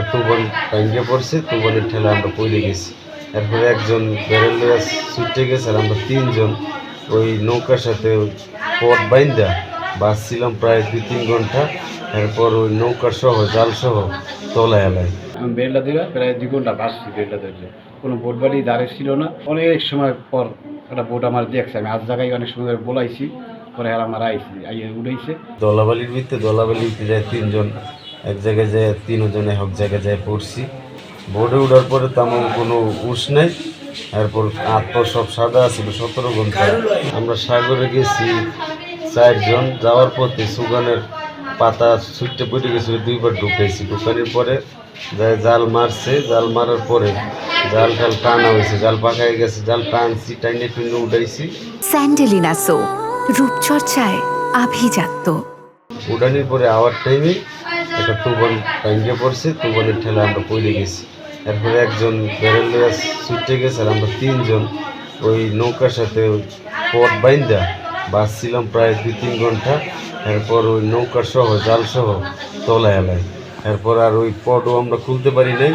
একটা তুবন ভেঙে পড়ছে, তুবনের ঠেলে আমরা পড়ে গেছি। এরপরে একজন ব্যারেল লইয়া ছুটে গেছে, আর আমরা তিনজন ওই নৌকার সাথে পথ বাইন্দা বাঁচছিলাম প্রায় 2-3 ঘন্টা। এরপর ওই নৌকার সহ জাল সহ তলায় এলায় আমি বেরলা দিলা প্রায় 2 ঘন্টা বাসছি বেরলা ধরে। কোনো বোট বাড়ি দাঁড়িয়ে ছিল না। অনেক সময় পর একটা বোট আমার দেখছে, আমি আজ জায়গায় অনেক সময় বলাইছি, পরে আর আমার আইসি আইয়ে উড়াইছে। দলাবালির ভিতরে যায় তিনজন, এক জায়গায় যায় তিনজন এক জায়গায় যায় পড়ছি। বোর্ডে উঠার পরে তেমন কোনো উস নেই। এরপর হাত সব সাদা ছিল 17 ঘন্টা। আমরা সাগরে গেছি 4 জন। যাওয়ার পথে সুগানের পাতা ছুটতে পড়ে গেছিল, 2বার ঢুকাইছি। ঢুকানোর পরে জাল মারছে, জাল মারার পরে জাল টানা হয়েছে, জাল পাকাই গেছে, জাল টানছি, টাইনে টুনে উঠাইছি। স্যান্ডেলিনা সো, রূপচর্চায় আভিজাত্য। উঠানোর পরে আওয়ার টাইমে একটা তুবন ভেঙে পড়ছে, তুবনের ঠেলে আমরা পড়ে গেছি। এরপরে একজন ব্যারেল লইয়া ছুটে গেছে, আর আমরা তিনজন ওই নৌকার সাথে পথ বাইন্দা বাঁচছিলাম প্রায় 2-3 ঘন্টা। এরপর ওই নৌকার সহ জাল সহ তলায় এলায়। এরপর আর ওই পটও আমরা খুলতে পারি নাই।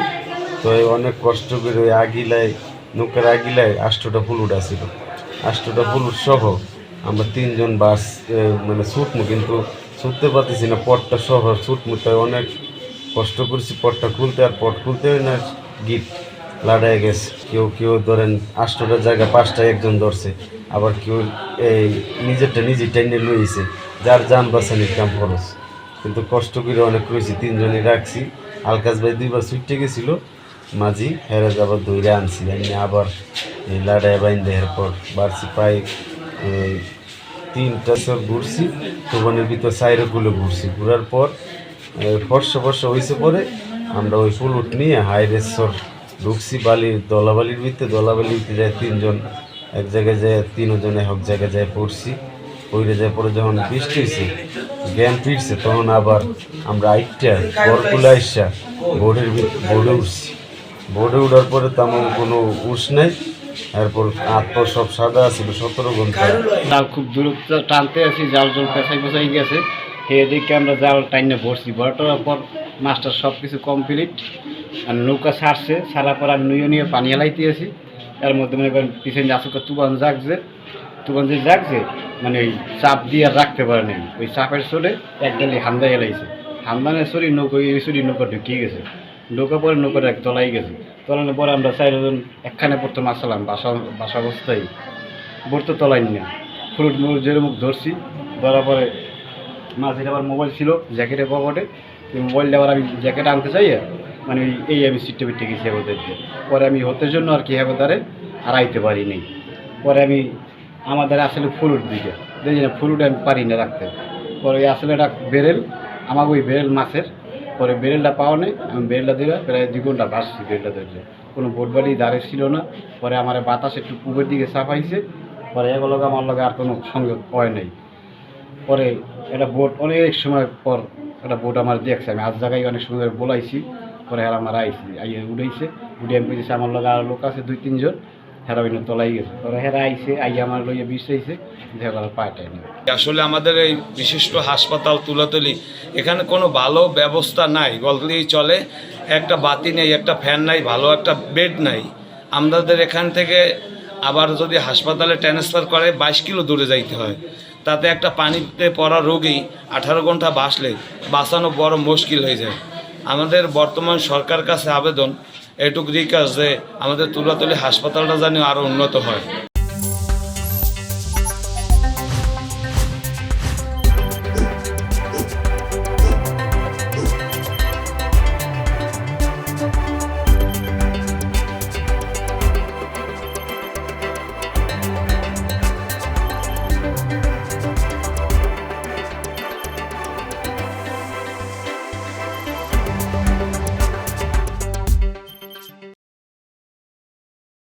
তো অনেক কষ্ট করে ওই আগিলায়, নৌকার আগিলায় 8টা ফুলুট আসছিল। 8টা ফুলুট সহ আমরা তিনজন বাস মানে ছুটমু, কিন্তু ছুটতে পারতেছি না। পটটা সহ ছুটমু, তাই অনেক কষ্ট করছি পটটা খুলতে। আর পট খুলতে হয় না, গিট লাড়ায় গেছে। কেউ কেউ ধরেন 8টা জায়গা 5টায় একজন ধরছে, আবার কেউ এই নিজেরটা নিজে টেনে লইছে, যার যান বাঁচানির কাম খরচ। কিন্তু কষ্ট করে অনেক রয়েছি, তিনজনই রাখছি। আলকাশ ভাই 2বার ছুটতে গেছিলো মাঝি, হেরে আবার দৌড়ে আনছি, এমনি আবার এই লাড়ায় বাইন্দে। এরপর বাড়ছি প্রায় 3টা চর ঘুরছি, তুফানের ভিতর 4 ঘুরছি। ঘুরার পর ফর্সা হয়েছে, পরে আমরা ওই ফুলুট নিয়ে হাইরেশ্বর ঢুকছি দলাবালির ভিতরে যায় তিনজন, এক জায়গায় যায় তিনজন এক জায়গায় যায় পড়ছি। পড়ে যায় পরে যখন বৃষ্টি হয়েছে, জ্ঞান ফিরছে, তখন আবার আমরা আইটা বরকুলা আইসা বোর্ডে উঠছি। বোর্ডে উঠার পরে তেমন কোনো উস নেই। এরপর হাত সব সাদা ছিল 17 ঘন্টা। জাল খুব দূরত্ব টানতে আসি, জাল পেঁচাই গেছে। দেখে আমরা জাল টাইনে ভরছি, ভরাটার পর মাস্টার সব কিছু কমপ্লিট। আর নৌকা ছাড়ার পর আমি নিয়ে পানি হেলাইতে আসি। এর মধ্যে মনে করেন পিছনে আসুক তুফান যে জাগছে, মানে ওই চাপ দিয়ে আর রাখতে পারেনি। ওই চাপের চলে একডালি হান্দা হেলাইছে, হান্দানের সরি নৌকা ঢুকিয়ে গেছে। ঢোকা পরে নৌকাটা তলাই গেছে। তলানোর পরে আমরা 4জন একখানে পড়তে মাছলাম বাসা অবস্থায়। বোট তো তলাই না, ফুলুট যেরকম ধরছি। ধরার পরে মাঝির আবার মোবাইল ছিল জ্যাকেটের পকেটে, মোবাইলটা আবার আমি জ্যাকেট আনতে চাই, মানে আমি সিটটা পিটে গেছি হেবতারকে। পরে আমি হতের জন্য আর কি হেবতারে আর আইতে পারি নি। পরে আমি আমাদের আসলে ফুলুট দিকে দেখি না, ফুলুট আমি পারি না রাখতে। পরে আসলে এটা বেরেল, আমাকে ওই বেরেল মাছের। পরে বেরেলটা পাওয়া নেই, আমি বেরেলটা দিলা প্রায় 2 ঘন্টা বাসছি বেরেলটা ধরে। কোনো বোট বাড়ি দাঁড়িয়ে ছিল না। পরে আমার বাতাস একটু পূবের দিকে চাপাইছে। পরে এগুলো আমার লগে আর কোনো সংযোগ হয় নাই। পরে একটা বোট অনেক সময় পর একটা বোট আমার দেখছে, আমি আজ জায়গায় অনেক সময় বলাইছি, পরে আর আমার আইসি আইয়ে উড়াইছে। উঠে আমি পেয়েছি আমার লগে আর লোক আছে 2-3 জন, হেরা ওই তলাই গেছে। পরে হেরা আইসে আইয়ে আমার লইয়ে বিষাইছে, দেখা পায়টাই না। আসলে আমাদের এই বিশিষ্ট হাসপাতাল তুলাতলি, এখানে কোনো ভালো ব্যবস্থা নাই বললেই চলে। একটা বাতি নেই, একটা ফ্যান নাই, ভালো একটা বেড নাই। আমাদের এখান থেকে আবার যদি হাসপাতালে ট্রান্সফার করে 22 কিলো দূরে যাইতে হয়। তাতে একটা পানিতে পড়া রোগী 18 ঘন্টা বাঁচানো বড় মুশকিল হয়ে যায়। আমাদের বর্তমান সরকার কাছে আবেদন, এটুকু রিকোয়েস্ট যে আমাদের তুলাতলি হাসপাতালটা যেন আরও উন্নত হয়।